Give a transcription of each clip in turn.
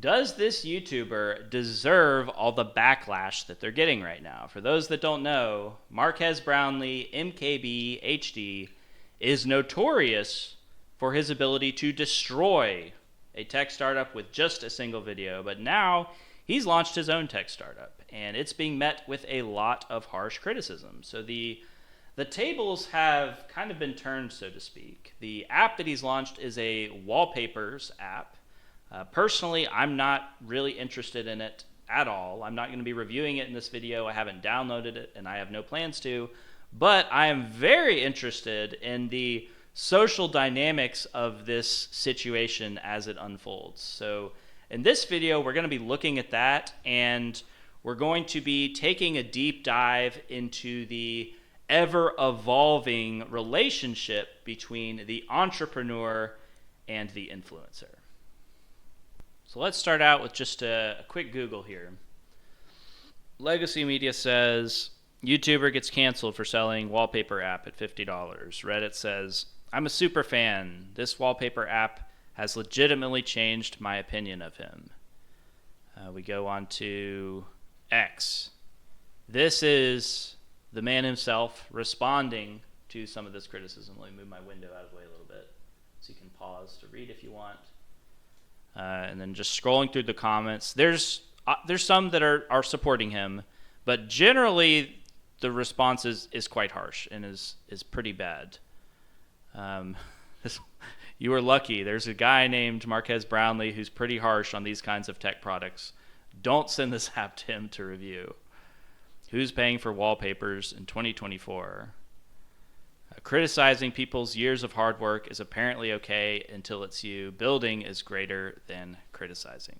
Does this YouTuber deserve all the backlash that they're getting right now? For those that don't know, Marques Brownlee, MKBHD, is notorious for his ability to destroy a tech startup with just a single video, but now he's launched his own tech startup, and it's being met with a lot of harsh criticism. So the tables have kind of been turned, so to speak. The app that he's launched is a wallpapers app. Personally, I'm not really interested in it at all. I'm not going to be reviewing it in this video. I haven't downloaded it, and I have no plans to. But I am very interested in the social dynamics of this situation as it unfolds. So in this video, we're going to be looking at that, and we're going to be taking a deep dive into the ever-evolving relationship between the entrepreneur and the influencer. So let's start out with just a quick Google here. Legacy Media says, YouTuber gets canceled for selling wallpaper app at $50. Reddit says, I'm a super fan. This wallpaper app has legitimately changed my opinion of him. We go on to X. This is the man himself responding to some of this criticism. Let me move my window out of the way a little bit so you can pause to read if you want. And then just scrolling through the comments, there's some that are supporting him, but generally the response is quite harsh and is pretty bad. You were lucky. There's a guy named Marques Brownlee who's pretty harsh on these kinds of tech products. Don't send this app to him to review. Who's paying for wallpapers in 2024? Criticizing people's years of hard work is apparently okay until it's you. Building is greater than criticizing.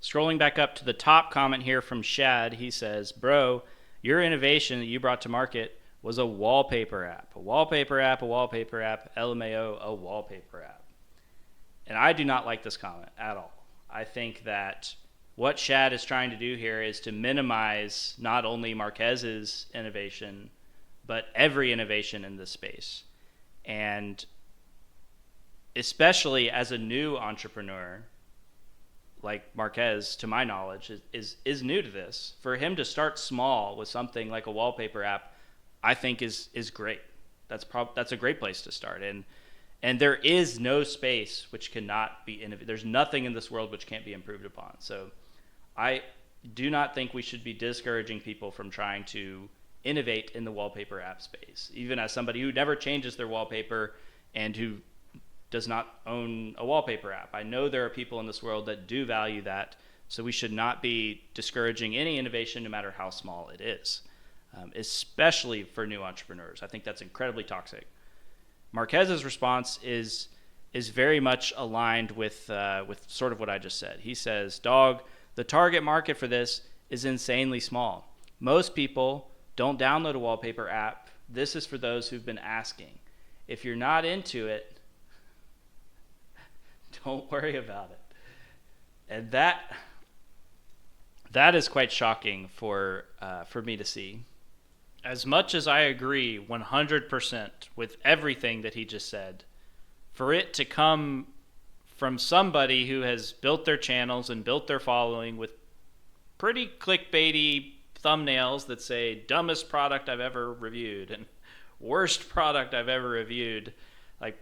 Scrolling back up to the top comment here from Shad, he says, bro, your innovation that you brought to market was a wallpaper app. A wallpaper app, a wallpaper app, LMAO, a wallpaper app. And I do not like this comment at all. I think that what Shad is trying to do here is to minimize not only Marquez's innovation, but every innovation in this space. And especially as a new entrepreneur, like Marques, to my knowledge, is new to this. For him to start small with something like a wallpaper app, I think is great. That's a great place to start. And there is no space which cannot be innovated. There's nothing in this world which can't be improved upon. So I do not think we should be discouraging people from trying to innovate in the wallpaper app space. Even as somebody who never changes their wallpaper and who does not own a wallpaper app, I know there are people in this world that do value that, so we should not be discouraging any innovation no matter how small it is, especially for new entrepreneurs. I think that's incredibly toxic. Marquez's response is very much aligned with sort of what I just said. He says, dog, the target market for this is insanely small. Most people don't download a wallpaper app. This is for those who've been asking. If you're not into it, don't worry about it. And that is quite shocking for me to see. As much as I agree 100% with everything that he just said, for it to come from somebody who has built their channels and built their following with pretty clickbaity thumbnails that say dumbest product I've ever reviewed and worst product I've ever reviewed, like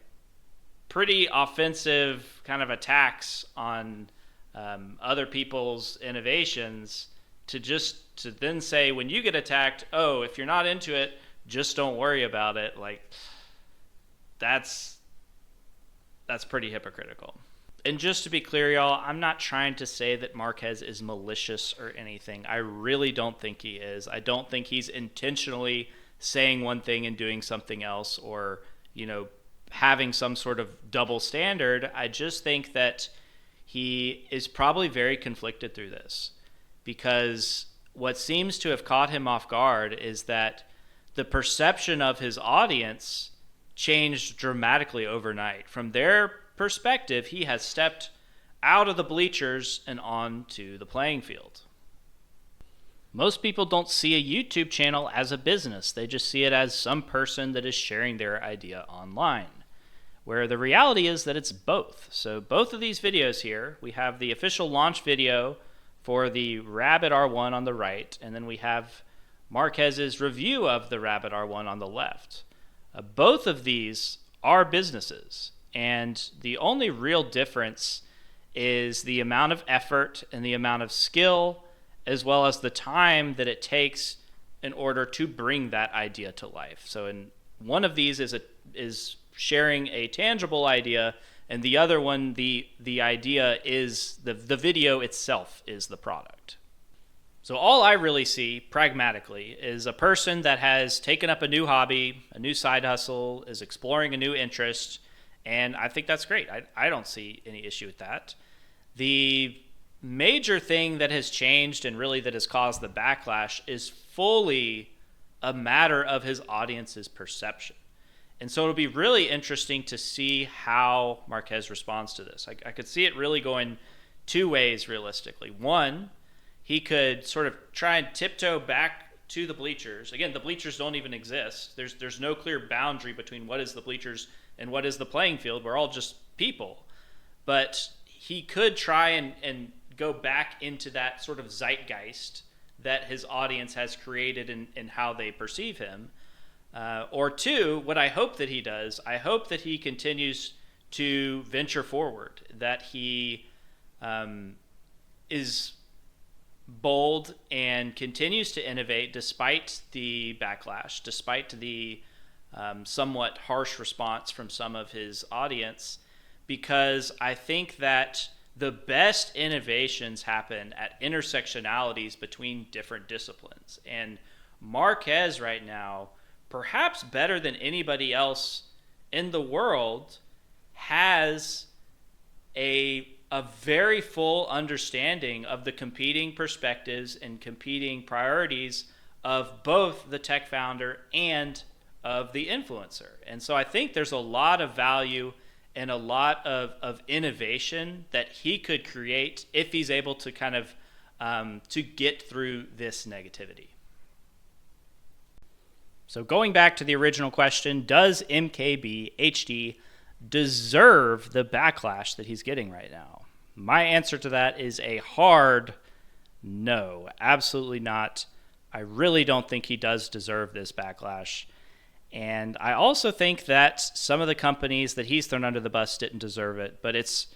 pretty offensive kind of attacks on other people's innovations, to then say when you get attacked, oh, if you're not into it, just don't worry about it. Like that's pretty hypocritical. And just to be clear, y'all, I'm not trying to say that Marques is malicious or anything. I really don't think he is. I don't think he's intentionally saying one thing and doing something else, or, having some sort of double standard. I just think that he is probably very conflicted through this, because what seems to have caught him off guard is that the perception of his audience changed dramatically overnight. From their perspective, he has stepped out of the bleachers and onto the playing field. Most people don't see a YouTube channel as a business. They just see it as some person that is sharing their idea online. where the reality is that it's both. So both of these videos here, we have the official launch video for the Rabbit R1 on the right, and then we have Marquez's review of the Rabbit R1 on the left. Both of these are businesses, and the only real difference is the amount of effort and the amount of skill, as well as the time that it takes in order to bring that idea to life. So in one of these is sharing a tangible idea, and the other one, the idea is the video itself is the product. So all I really see pragmatically is a person that has taken up a new hobby, a new side hustle, is exploring a new interest, and I think that's great. I don't see any issue with that. The major thing that has changed and really that has caused the backlash is fully a matter of his audience's perception. And so it'll be really interesting to see how Marquez responds to this. I could see it really going two ways realistically. One, he could sort of try and tiptoe back to the bleachers. Again, the bleachers don't even exist. There's no clear boundary between what is the bleachers and what is the playing field. We're all just people. But he could try and go back into that sort of zeitgeist that his audience has created in how they perceive him. Or two, what I hope that he does, I hope that he continues to venture forward, that he is bold and continues to innovate despite the backlash, despite the somewhat harsh response from some of his audience, because I think that the best innovations happen at intersectionalities between different disciplines. And Marquez right now, perhaps better than anybody else in the world, has a very full understanding of the competing perspectives and competing priorities of both the tech founder and of the influencer. And so I think there's a lot of value and a lot of innovation that he could create if he's able to kind of to get through this negativity. So going back to the original question, does MKBHD deserve the backlash that he's getting right now? My answer to that is a hard no, absolutely not. I really don't think he does deserve this backlash. And I also think that some of the companies that he's thrown under the bus didn't deserve it, but it's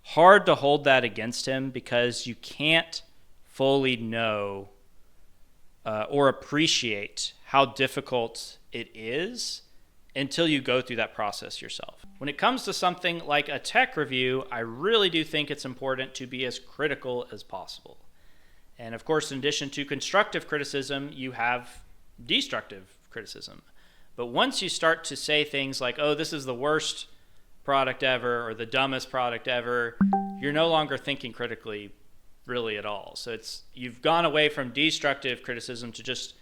hard to hold that against him because you can't fully know or appreciate how difficult it is until you go through that process yourself. When it comes to something like a tech review, I really do think it's important to be as critical as possible. And of course, in addition to constructive criticism, you have destructive criticism. But once you start to say things like, oh, this is the worst product ever or the dumbest product ever, you're no longer thinking critically really at all. So you've gone away from destructive criticism to just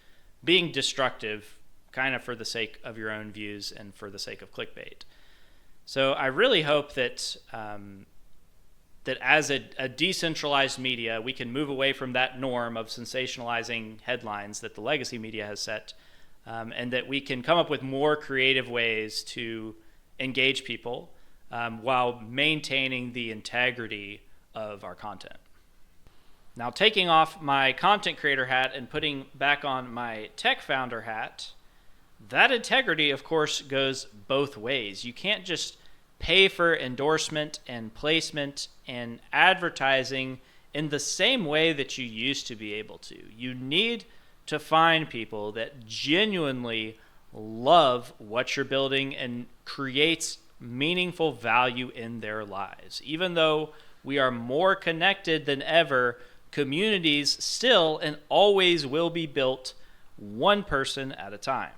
being destructive, kind of for the sake of your own views and for the sake of clickbait. So I really hope that that as a decentralized media, we can move away from that norm of sensationalizing headlines that the legacy media has set, and that we can come up with more creative ways to engage people while maintaining the integrity of our content. Now, taking off my content creator hat and putting back on my tech founder hat, that integrity, of course, goes both ways. You can't just pay for endorsement and placement and advertising in the same way that you used to be able to. You need to find people that genuinely love what you're building and creates meaningful value in their lives. Even though we are more connected than ever, communities still and always will be built one person at a time.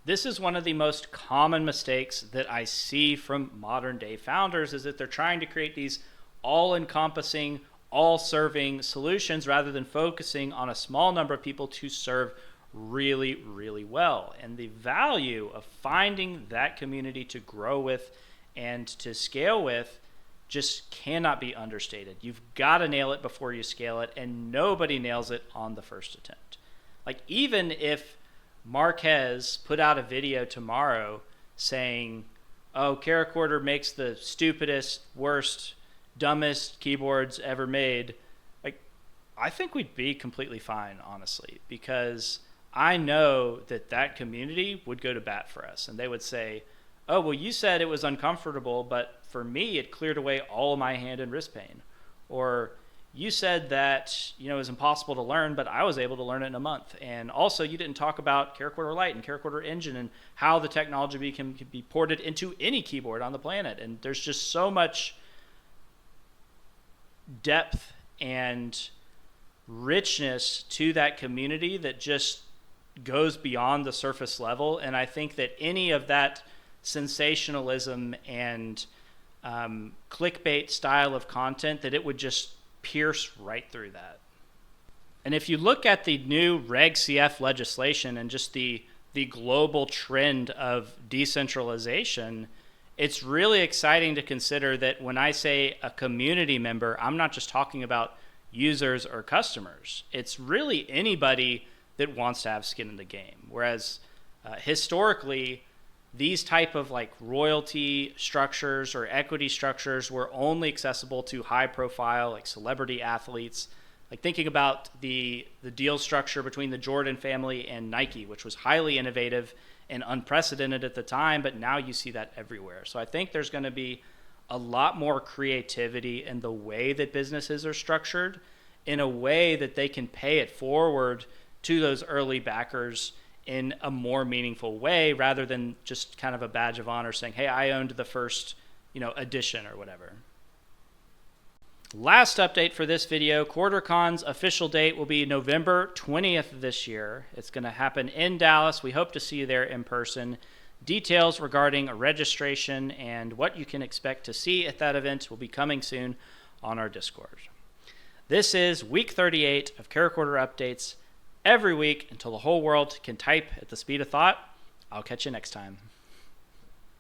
This is one of the most common mistakes that I see from modern day founders, is that they're trying to create these all-encompassing, all-serving solutions rather than focusing on a small number of people to serve really, really well. And the value of finding that community to grow with and to scale with just cannot be understated. You've got to nail it before you scale it, and nobody nails it on the first attempt. Like, even if Marquez put out a video tomorrow saying, oh, Caracorder makes the stupidest, worst, dumbest keyboards ever made, like, I think we'd be completely fine, honestly, because I know that that community would go to bat for us, and they would say, oh, well, you said it was uncomfortable, but for me, it cleared away all of my hand and wrist pain. Or you said that, it was impossible to learn, but I was able to learn it in a month. And also, you didn't talk about Caracorder Lite and Caracorder Engine and how the technology can be ported into any keyboard on the planet. And there's just so much depth and richness to that community that just goes beyond the surface level. And I think that any of that sensationalism and clickbait style of content, that it would just pierce right through that. And if you look at the new Reg CF legislation and just the global trend of decentralization, it's really exciting to consider that when I say a community member, I'm not just talking about users or customers. It's really anybody that wants to have skin in the game. Whereas historically, these type of like royalty structures or equity structures were only accessible to high profile, like celebrity athletes. Like thinking about the deal structure between the Jordan family and Nike, which was highly innovative and unprecedented at the time, but now you see that everywhere. So I think there's going to be a lot more creativity in the way that businesses are structured, in a way that they can pay it forward to those early backers in a more meaningful way, rather than just kind of a badge of honor saying, hey, I owned the first, edition or whatever. Last update for this video, ChorderCon's official date will be November 20th this year. It's going to happen in Dallas. We hope to see you there in person. Details regarding registration and what you can expect to see at that event will be coming soon on our Discord. This is week 38 of Caracorder updates every week until the whole world can type at the speed of thought. I'll catch you next time.